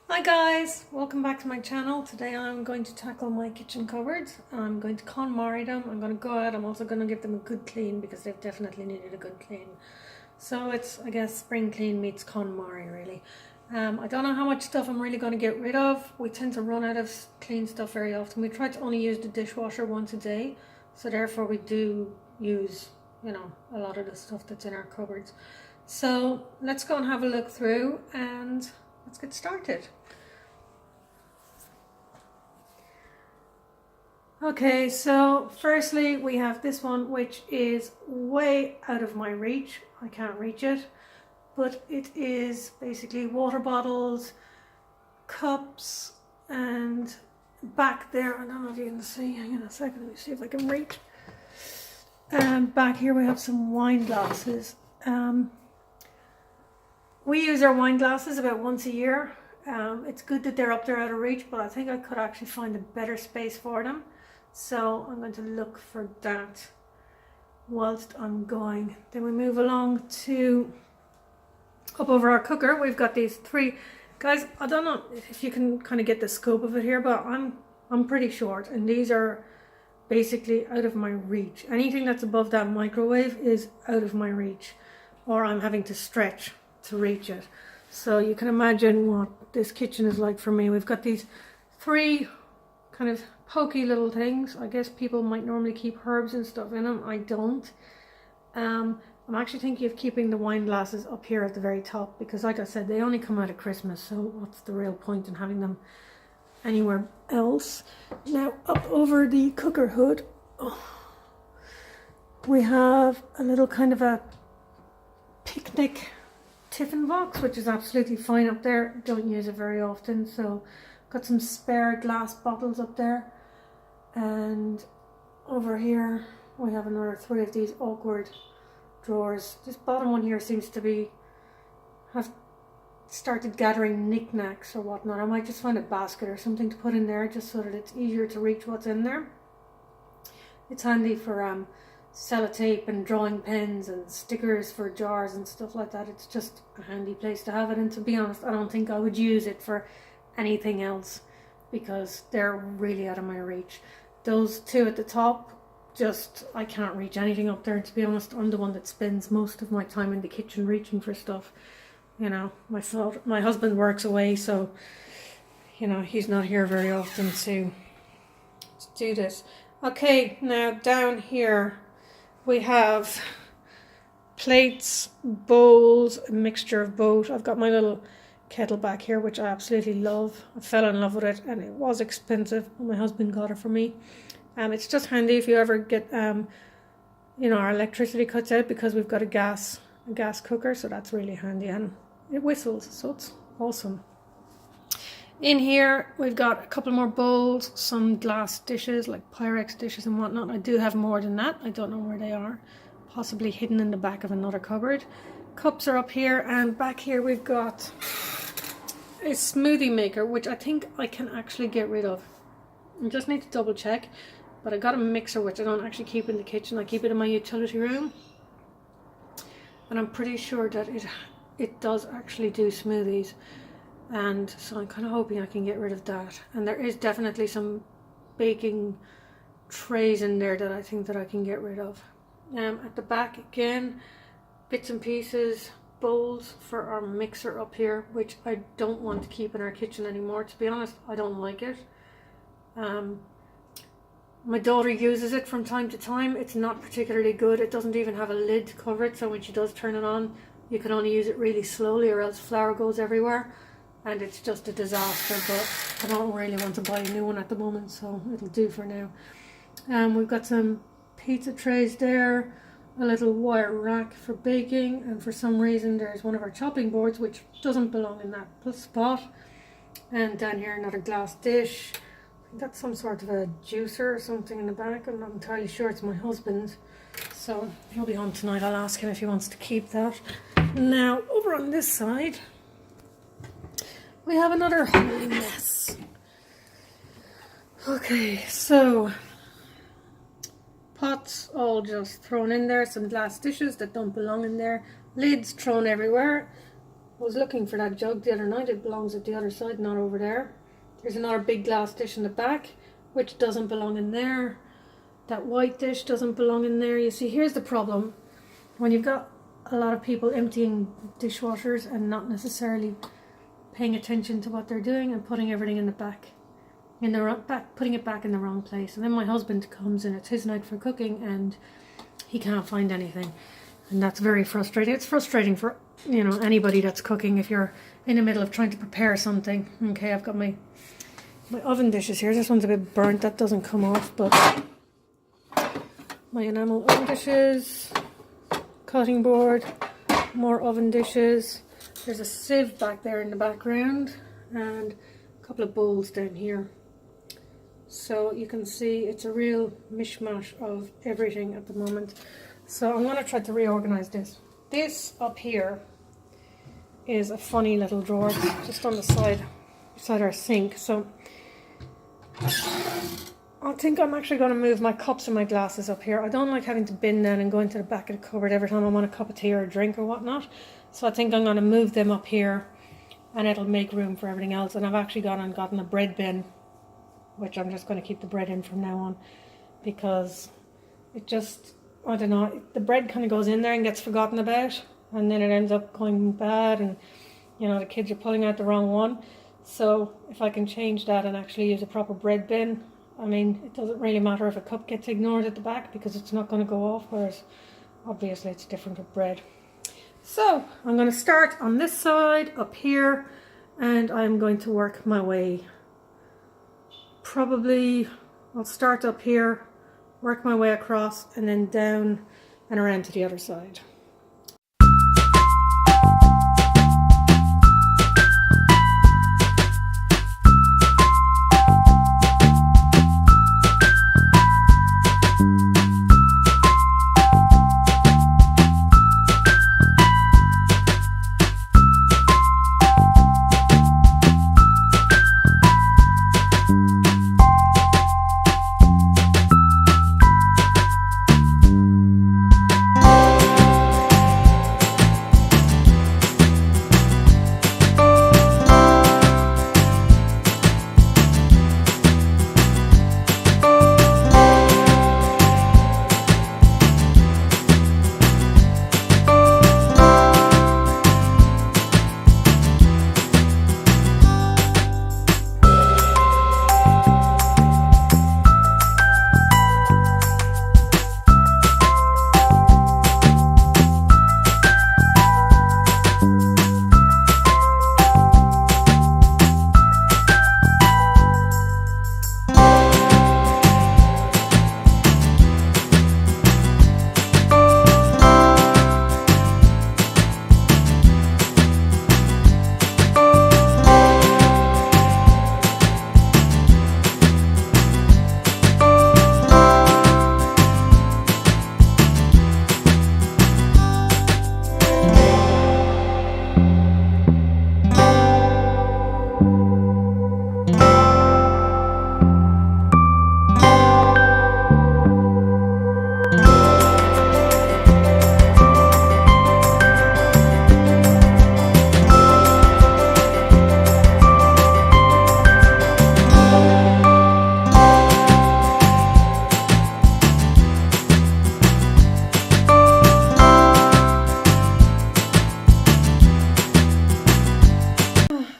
Hi guys, welcome back to my channel. Today I'm going to tackle my kitchen cupboards. I'm going to konmari them. I'm going to go out. I'm also going to give them a good clean because they've definitely needed a good clean. So it's, I guess, spring clean meets konmari really. I don't know how much stuff I'm really going to get rid of. We tend to run out of clean stuff very often. We try to only use the dishwasher once a day. So therefore we do use, a lot of the stuff that's in our cupboards. So let's go and have a look through and let's get started. Okay, so firstly we have this one which is way out of my reach. I can't reach it, but it is basically water bottles, cups, and back there, I don't know if you can see, hang on a second, let me see if I can reach. Back here we have some wine glasses. We use our wine glasses about once a year. It's good that they're up there out of reach, but I think I could actually find a better space for them. So I'm going to look for that whilst I'm going. Then we move along to up over our cooker. We've got these three. Guys, I don't know if you can kind of get the scope of it here, but I'm pretty short and these are basically out of my reach. Anything that's above that microwave is out of my reach, or I'm having to stretch to reach it. So you can imagine what this kitchen is like for me. We've got these three kind of pokey little things. I guess people might normally keep herbs and stuff in them. I don't. I'm actually thinking of keeping the wine glasses up here at the very top because, like I said, they only come out at Christmas, so what's the real point in having them anywhere else? Now up over the cooker hood, we have a little kind of a picnic tiffin box, which is absolutely fine up there. Don't use it very often, so got some spare glass bottles up there. And over here we have another three of these awkward drawers. This bottom one here seems to have started gathering knickknacks or whatnot. I might just find a basket or something to put in there just so that it's easier to reach what's in there. It's handy for sellotape and drawing pens and stickers for jars and stuff like that. It's just a handy place to have it, and to be honest, I don't think I would use it for anything else because they're really out of my reach. Those two at the top, I can't reach anything up there. To be honest, I'm the one that spends most of my time in the kitchen reaching for stuff. My husband works away, so he's not here very often to do this. Okay, now down here we have plates, bowls, a mixture of both. I've got my little kettle back here, which I absolutely love. I fell in love with it, and it was expensive, but my husband got it for me. It's just handy if you ever get our electricity cuts out, because we've got a gas cooker, so that's really handy, and it whistles, so it's awesome. In here we've got a couple more bowls, some glass dishes like Pyrex dishes and whatnot. I do have more than that. I don't know where they are, possibly hidden in the back of another cupboard. Cups are up here, and back here we've got a smoothie maker, which I think I can actually get rid of. I just need to double check, but I got a mixer which I don't actually keep in the kitchen. I keep it in my utility room, and I'm pretty sure that it does actually do smoothies, and so I'm kind of hoping I can get rid of that. And there is definitely some baking trays in there that I think that I can get rid of. At the back again, bits and pieces, bowls for our mixer up here, which I don't want to keep in our kitchen anymore. To be honest, I don't like it. My daughter uses it from time to time. It's not particularly good. It doesn't even have a lid to cover it, so when she does turn it on, you can only use it really slowly or else flour goes everywhere, and it's just a disaster. But I don't really want to buy a new one at the moment, so it'll do for now. We've got some pizza trays there, a little wire rack for baking, and for some reason there's one of our chopping boards which doesn't belong in that spot. And down here another glass dish. I think that's some sort of a juicer or something in the back. I'm not entirely sure. It's my husband's, so he'll be home tonight. I'll ask him if he wants to keep that. Now over on this side we have another holy mess. Okay, so pots all just thrown in there, some glass dishes that don't belong in there, lids thrown everywhere, was looking for that jug the other night. It belongs at the other side, not over there. There's another big glass dish in the back, which doesn't belong in there. That white dish doesn't belong in there. You see, here's the problem. When you've got a lot of people emptying dishwashers and not necessarily paying attention to what they're doing and putting everything in the back, putting it back in the wrong place. And then my husband comes and it's his night for cooking and he can't find anything. And that's very frustrating. It's frustrating for, you know, anybody that's cooking if you're in the middle of trying to prepare something. Okay, I've got my oven dishes here. This one's a bit burnt. That doesn't come off, but my enamel oven dishes, cutting board, more oven dishes. There's a sieve back there in the background and a couple of bowls down here. So you can see it's a real mishmash of everything at the moment. So I'm going to try to reorganize this. This up here is a funny little drawer just on the side beside our sink. So I think I'm actually going to move my cups and my glasses up here. I don't like having to bin them and go into the back of the cupboard every time I want a cup of tea or a drink or whatnot. So I think I'm going to move them up here and it'll make room for everything else. And I've actually gone and gotten a bread bin, which I'm just going to keep the bread in from now on, because it just, I don't know, the bread kind of goes in there and gets forgotten about, and then it ends up going bad, and you know, the kids are pulling out the wrong one. So if I can change that and actually use a proper bread bin, I mean, it doesn't really matter if a cup gets ignored at the back because it's not going to go off, whereas obviously it's different with bread. So I'm going to start on this side up here and I'm going to work my way. Probably I'll start up here, work my way across and then down and around to the other side.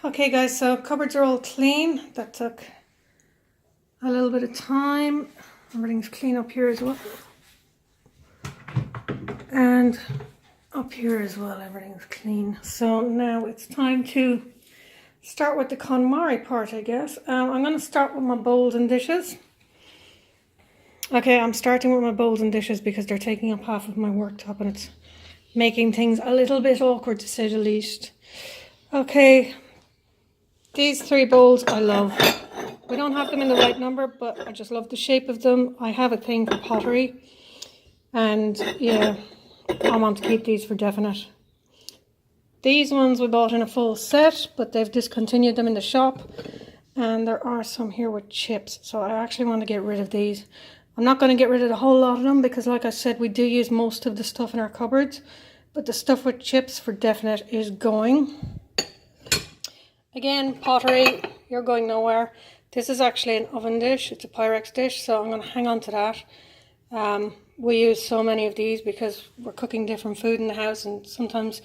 Okay guys, so cupboards are all clean. That took a little bit of time. Everything's clean up here as well. And up here as well, everything's clean. So now it's time to start with the KonMari part, I guess. I'm going to start with my bowls and dishes. Okay, I'm starting with my bowls and dishes because they're taking up half of my worktop and it's making things a little bit awkward to say the least. Okay. These three bowls I love. We don't have them in the right number, but I just love the shape of them. I have a thing for pottery. And yeah, I want to keep these for definite. These ones we bought in a full set, but they've discontinued them in the shop. And there are some here with chips. So I actually want to get rid of these. I'm not going to get rid of a whole lot of them because like I said, we do use most of the stuff in our cupboards. but the stuff with chips for definite is going. Again, pottery, you're going nowhere. This is actually an oven dish. It's a Pyrex dish, so I'm going to hang on to that. We use so many of these because we're cooking different food in the house, and sometimes,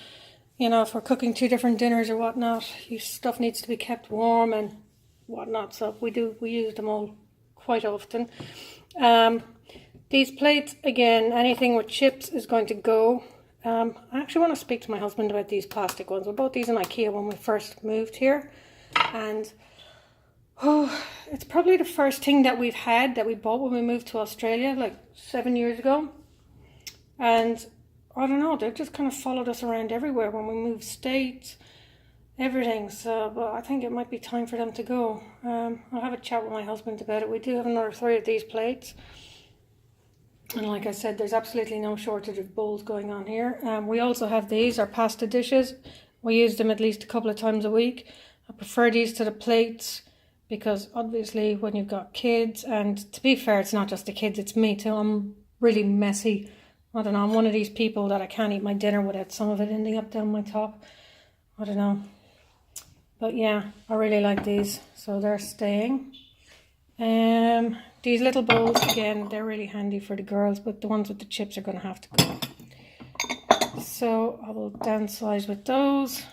you know, if we're cooking 2 different dinners or whatnot, stuff needs to be kept warm and whatnot, so we use them all quite often. These plates, again, anything with chips is going to go. I actually want to speak to my husband about these plastic ones. We bought these in IKEA when we first moved here, and it's probably the first thing that we've had that we bought when we moved to Australia like 7 years ago, and I don't know, they've just kind of followed us around everywhere when we moved states, everything. So, but I think it might be time for them to go. I'll have a chat with my husband about it. We do have another 3 of these plates. And like I said, there's absolutely no shortage of bowls going on here. We also have these, our pasta dishes. We use them at least a couple of times a week. I prefer these to the plates because obviously when you've got kids, and to be fair, it's not just the kids, it's me too. I'm really messy. I don't know, I'm one of these people that I can't eat my dinner without some of it ending up down my top. I don't know. But yeah, I really like these. So they're staying. These little bowls, again, they're really handy for the girls, but the ones with the chips are going to have to go. So I will downsize with those.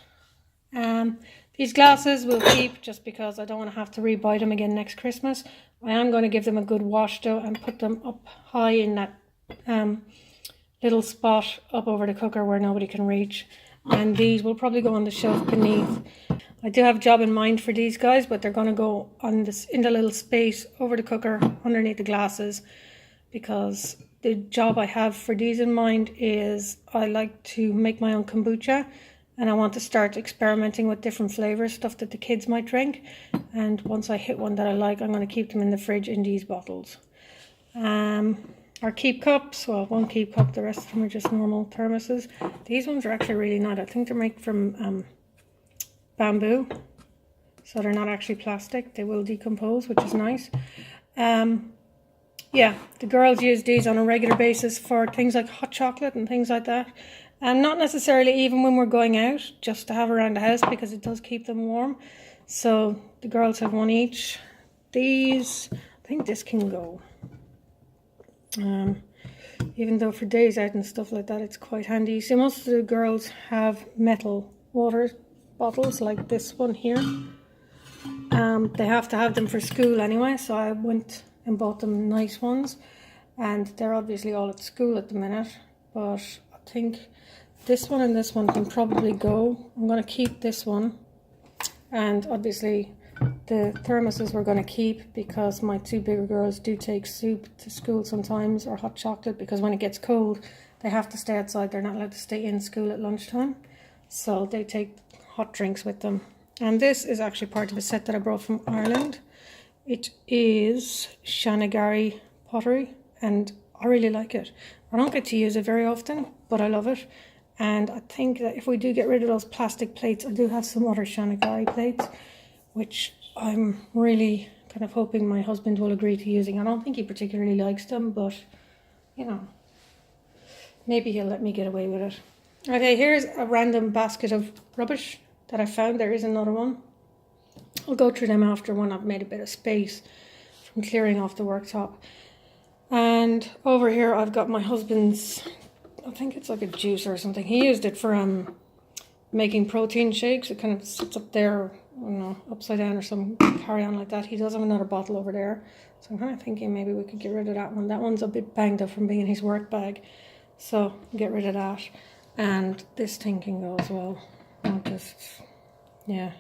These glasses will keep just because I don't want to have to rebuy them again next Christmas. I am going to give them a good wash though and put them up high in that little spot up over the cooker where nobody can reach. And these will probably go on the shelf beneath. I do have a job in mind for these guys, but they're going to go on this in the little space over the cooker underneath the glasses, because the job I have for these in mind is I like to make my own kombucha, and I want to start experimenting with different flavors, stuff that the kids might drink. And once I hit one that I like, I'm going to keep them in the fridge in these bottles. Our keep cups, well, one keep cup, the rest of them are just normal thermoses. These ones are actually really nice. I think they're made from bamboo, so they're not actually plastic. They will decompose, which is nice. Yeah, the girls use these on a regular basis for things like hot chocolate and things like that, and not necessarily even when we're going out, just to have around the house, because it does keep them warm. So the girls have one each. These, I think this can go, even though for days out and stuff like that it's quite handy. So most of the girls have metal water bottles like this one here. They have to have them for school anyway, so I went and bought them nice ones, and they're obviously all at school at the minute, but I think this one and this one can probably go. I'm going to keep this one, and obviously the thermoses we're going to keep because my 2 bigger girls do take soup to school sometimes, or hot chocolate, because when it gets cold they have to stay outside. They're not allowed to stay in school at lunchtime, so they take hot drinks with them. And this is actually part of a set that I brought from Ireland. It is Shanagari pottery, and I really like it. I don't get to use it very often, but I love it. And I think that if we do get rid of those plastic plates, I do have some other Shanagari plates, which I'm really kind of hoping my husband will agree to using. I don't think he particularly likes them, but you know, maybe he'll let me get away with it. Okay, here's a random basket of rubbish that I found. There is another one. I'll go through them after when I've made a bit of space from clearing off the worktop. And over here I've got my husband's, I think it's like a juicer or something. He used it for making protein shakes. It kind of sits up there, I don't know, upside down or some carry on like that. He does have another bottle over there, so I'm kind of thinking maybe we could get rid of that one. That one's a bit banged up from being in his work bag, so get rid of that. And this thing can go as well. I'll just, yeah,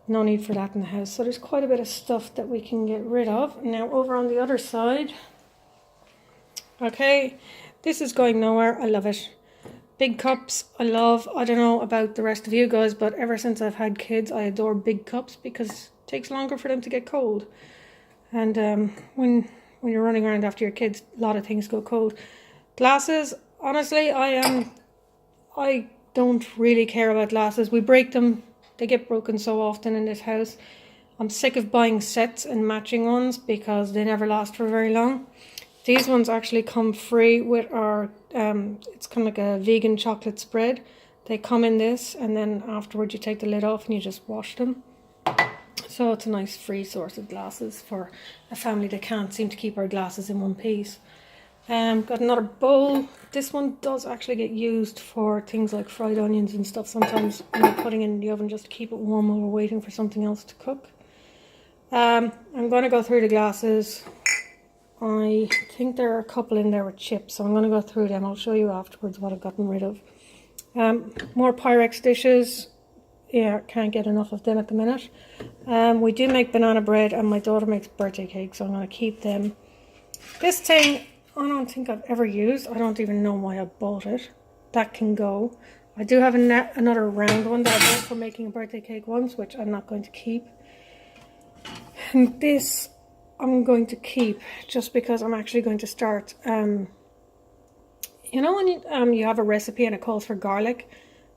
no need for that in the house. So there's quite a bit of stuff that we can get rid of. Now over on the other side, okay, this is going nowhere. I love it. Big cups, I love. I don't know about the rest of you guys, but ever since I've had kids, I adore big cups because it takes longer for them to get cold. And when you're running around after your kids, a lot of things go cold. Glasses, honestly, I don't really care about glasses. We break them. They get broken so often in this house. I'm sick of buying sets and matching ones because they never last for very long. These ones actually come free with our, it's kind of like a vegan chocolate spread. They come in this, and then afterwards you take the lid off and you just wash them. So it's a nice free source of glasses for a family that can't seem to keep our glasses in one piece. Got another bowl. This one does actually get used for things like fried onions and stuff sometimes when you're putting it in the oven just to keep it warm while we're waiting for something else to cook. I'm going to go through the glasses. I think there are a couple in there with chips, so I'm going to go through them. I'll show you afterwards what I've gotten rid of. More Pyrex dishes. Yeah, can't get enough of them at the minute. We do make banana bread, and my daughter makes birthday cakes, so I'm going to keep them. This thing, I don't think I've ever used. I don't even know why I bought it. That can go. I do have another round one that I bought for making a birthday cake once, which I'm not going to keep. And this I'm going to keep just because I'm actually going to start, you know when you have a recipe and it calls for garlic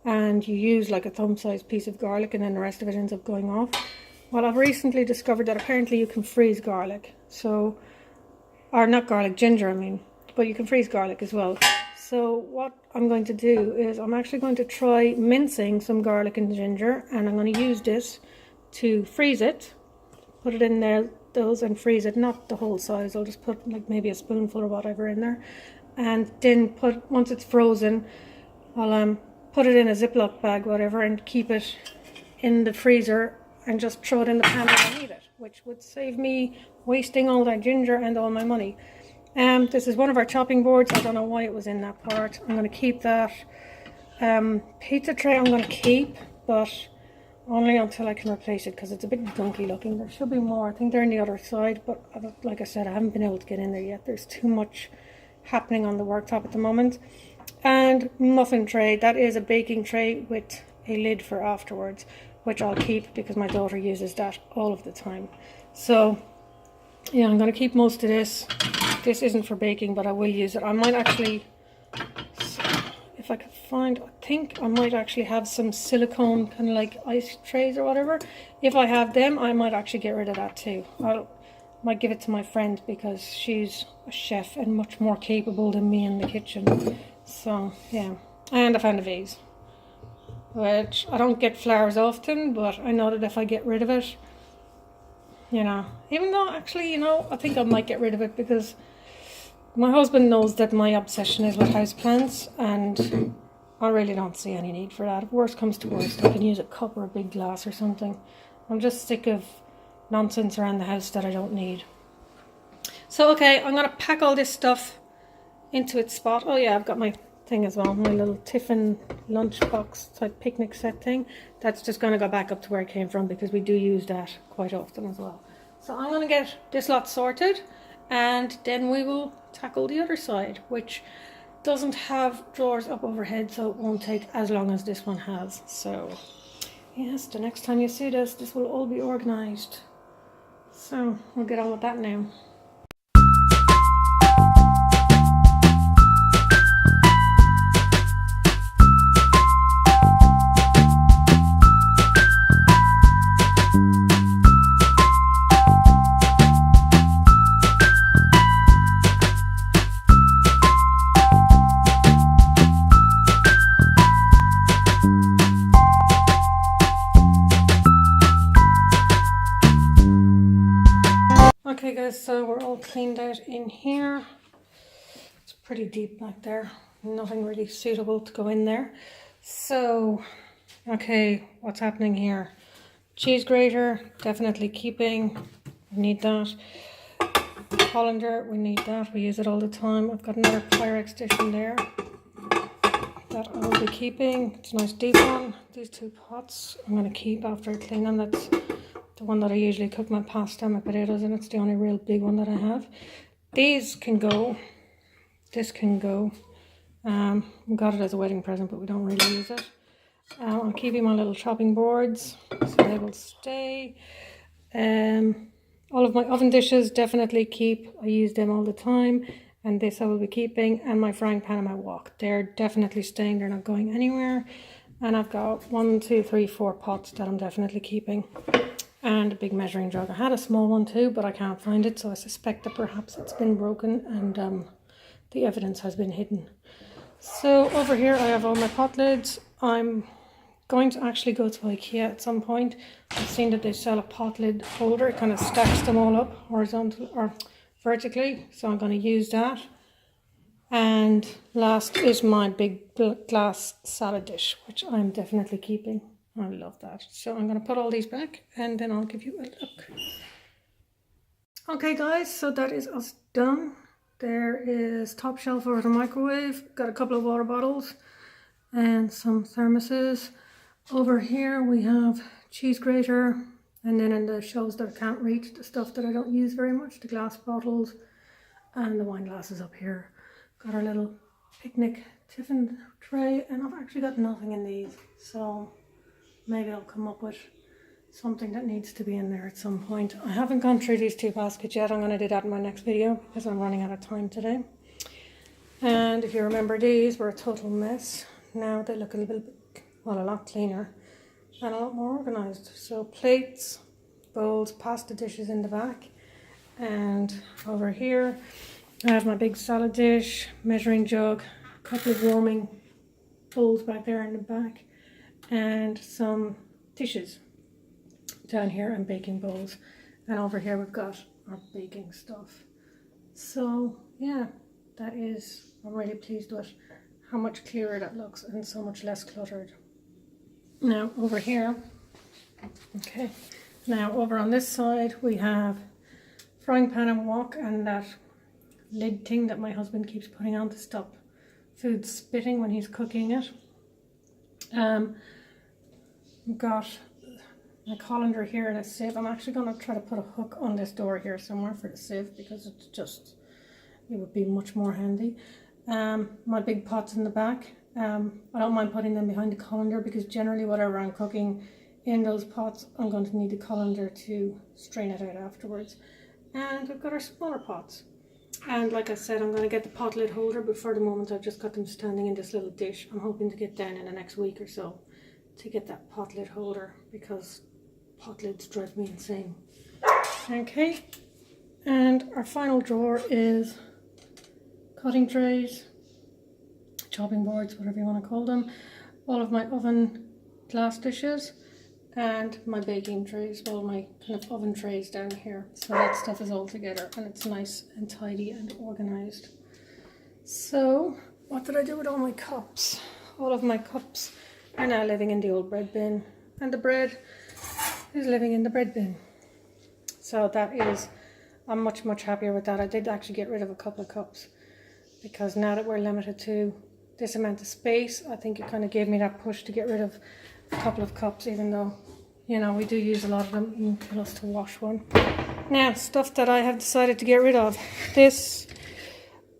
and you use like a thumb-sized piece of garlic and then the rest of it ends up going off? Well, I've recently discovered that apparently you can freeze garlic. So, or not garlic, ginger I mean, but you can freeze garlic as well. So what I'm going to do is I'm actually going to try mincing some garlic and ginger, and I'm going to use this to freeze it. Put it in there, those, and freeze it. Not the whole size. I'll just put like maybe a spoonful or whatever in there, and then once it's frozen, I'll put it in a Ziploc bag, whatever, and keep it in the freezer and just throw it in the pan when I need it, which would save me wasting all that ginger and all my money. This is one of our chopping boards. I don't know why it was in that part. I'm going to keep that. Pizza tray I'm going to keep, but only until I can replace it because it's a bit gunky looking. There should be more. I think they're on the other side, but like I said, I haven't been able to get in there yet. There's too much happening on the worktop at the moment. And muffin tray. That is a baking tray with a lid for afterwards, which I'll keep because my daughter uses that all of the time. So yeah, I'm going to keep most of this. This isn't for baking, but I will use it. I might actually, if I could find, I think I might actually have some silicone kind of like ice trays or whatever. If I have them, I might actually get rid of that too. Might give it to my friend because she's a chef and much more capable than me in the kitchen. So yeah, and I found a vase, which I don't get flowers often, but I know that if I get rid of it, you know, even though actually, you know, I think I might get rid of it because my husband knows that my obsession is with houseplants, and I really don't see any need for that. If worst comes to worst, I can use a cup or a big glass or something. I'm just sick of nonsense around the house that I don't need. So okay, I'm going to pack all this stuff into its spot. Oh yeah, I've got my thing as well, my little tiffin lunchbox type picnic set thing. That's just going to go back up to where it came from because we do use that quite often as well. So I'm going to get this lot sorted, and then we will tackle the other side, which doesn't have drawers up overhead, so it won't take as long as this one has. So yes, the next time you see this will all be organized. So we'll get on with that now. Okay guys, so we're all cleaned out in here. It's pretty deep back there. Nothing really suitable to go in there. So, okay, what's happening here? Cheese grater, definitely keeping. We need that. Colander, we need that. We use it all the time. I've got another Pyrex dish in there that I will be keeping. It's a nice deep one. These two pots I'm going to keep after I clean them. That's the one that I usually cook my pasta and my potatoes in. It's the only real big one that I have. These can go. This can go. We got it as a wedding present, but we don't really use it. I'm keeping my little chopping boards, so they will stay. All of my oven dishes definitely keep. I use them all the time. And this I will be keeping. And my frying pan and my wok. They're definitely staying. They're not going anywhere. And I've got 1, 2, 3, 4 pots that I'm definitely keeping. and a big measuring jug. I had a small one too, but I can't find it, so I suspect that perhaps it's been broken and the evidence has been hidden. So over here I have all my pot lids. I'm going to actually go to IKEA at some point. I've seen that they sell a pot lid holder. It kind of stacks them all up horizontal or vertically, so I'm going to use that. And last is my big glass salad dish, which I'm definitely keeping. I love that. So I'm going to put all these back and then I'll give you a look. Okay guys, so that is us done. There is top shelf over the microwave. Got a couple of water bottles and some thermoses. Over here we have cheese grater, and then in the shelves that I can't reach, the stuff that I don't use very much, the glass bottles and the wine glasses up here. Got our little picnic tiffin tray, and I've actually got nothing in these, so maybe I'll come up with something that needs to be in there at some point. I haven't gone through these two baskets yet. I'm going to do that in my next video because I'm running out of time today. And if you remember, these were a total mess. Now they look a little bit, well, a lot cleaner and a lot more organized. So plates, bowls, pasta dishes in the back, and over here I have my big salad dish, measuring jug, a couple of warming bowls back there in the back, and some dishes down here and baking bowls. And over here we've got our baking stuff. So yeah, that is, I'm really pleased with how much clearer that looks and so much less cluttered. Now over here, okay, now over on this side we have frying pan and wok and that lid thing that my husband keeps putting on to stop food spitting when he's cooking it. We've got a colander here and a sieve. I'm actually going to try to put a hook on this door here somewhere for the sieve because it's just, it would be much more handy. My big pots in the back. I don't mind putting them behind the colander because generally whatever I'm cooking in those pots, I'm going to need the colander to strain it out afterwards. And we've got our smaller pots. And like I said, I'm going to get the pot lid holder, but for the moment I've just got them standing in this little dish. I'm hoping to get down in the next week or so to get that pot lid holder because pot lids drive me insane. Okay, and our final drawer is cutting trays, chopping boards, whatever you want to call them, all of my oven glass dishes, and my baking trays, all my kind of oven trays down here. So that stuff is all together and it's nice and tidy and organized. So what did I do with all my cups? All of my cups are now living in the old bread bin, and the bread is living in the bread bin. So that is, I'm much happier with that. I did actually get rid of a couple of cups because now that we're limited to this amount of space, I think it kind of gave me that push to get rid of a couple of cups, even though, you know, we do use a lot of them. You can tell us to wash one. Now, stuff that I have decided to get rid of. This,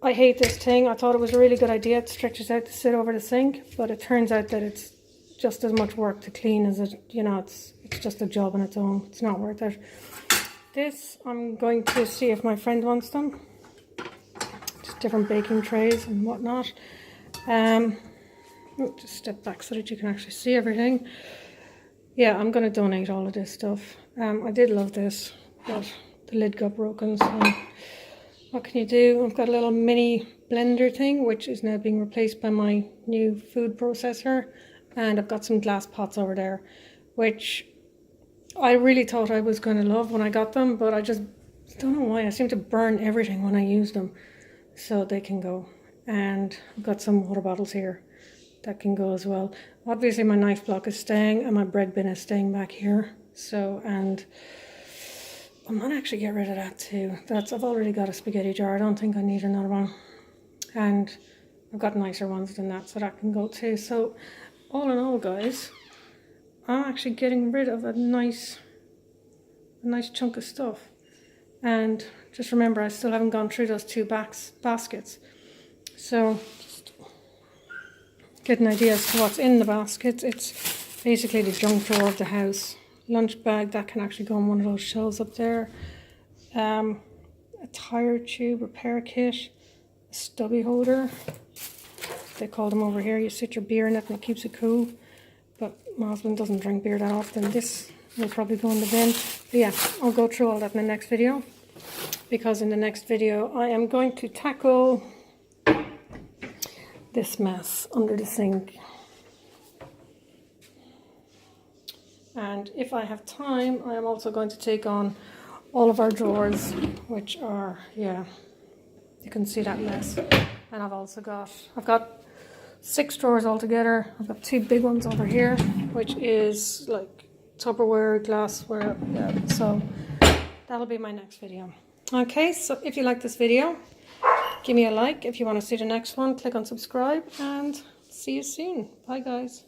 I hate this thing. I thought it was a really good idea. It stretches out to sit over the sink, but it turns out that it's just as much work to clean as it, you know, it's just a job on its own. It's not worth it. This, I'm going to see if my friend wants them. Just different baking trays and whatnot. Just step back so that you can actually see everything. Yeah, I'm going to donate all of this stuff. I did love this, but the lid got broken, so what can you do? I've got a little mini blender thing, which is now being replaced by my new food processor. And I've got some glass pots over there, which I really thought I was going to love when I got them, but I just don't know why. I seem to burn everything when I use them, so they can go. And I've got some water bottles here that can go as well. Obviously my knife block is staying and my bread bin is staying back here. So, and I might actually get rid of that too. I've already got a spaghetti jar. I don't think I need another one. And I've got nicer ones than that, so that can go too. So all in all, guys, I'm actually getting rid of a nice chunk of stuff. And just remember, I still haven't gone through those two baskets. So just get an idea as to what's in the baskets. It's basically the junk drawer of the house. Lunch bag, that can actually go on one of those shelves up there. A tire tube repair kit, a stubby holder. They call them over here. You sit your beer in it and it keeps it cool. But my husband doesn't drink beer that often. This will probably go in the bin. But yeah, I'll go through all that in the next video, because in the next video I am going to tackle this mess under the sink. And if I have time, I am also going to take on all of our drawers, which are, yeah, you can see that mess. And I've got 6 drawers altogether. I've got 2 big ones over here, which is like Tupperware, glassware, yeah, so that'll be my next video. Okay, so if you like this video, give me a like. If you want to see the next one, click on subscribe, and see you soon. Bye guys.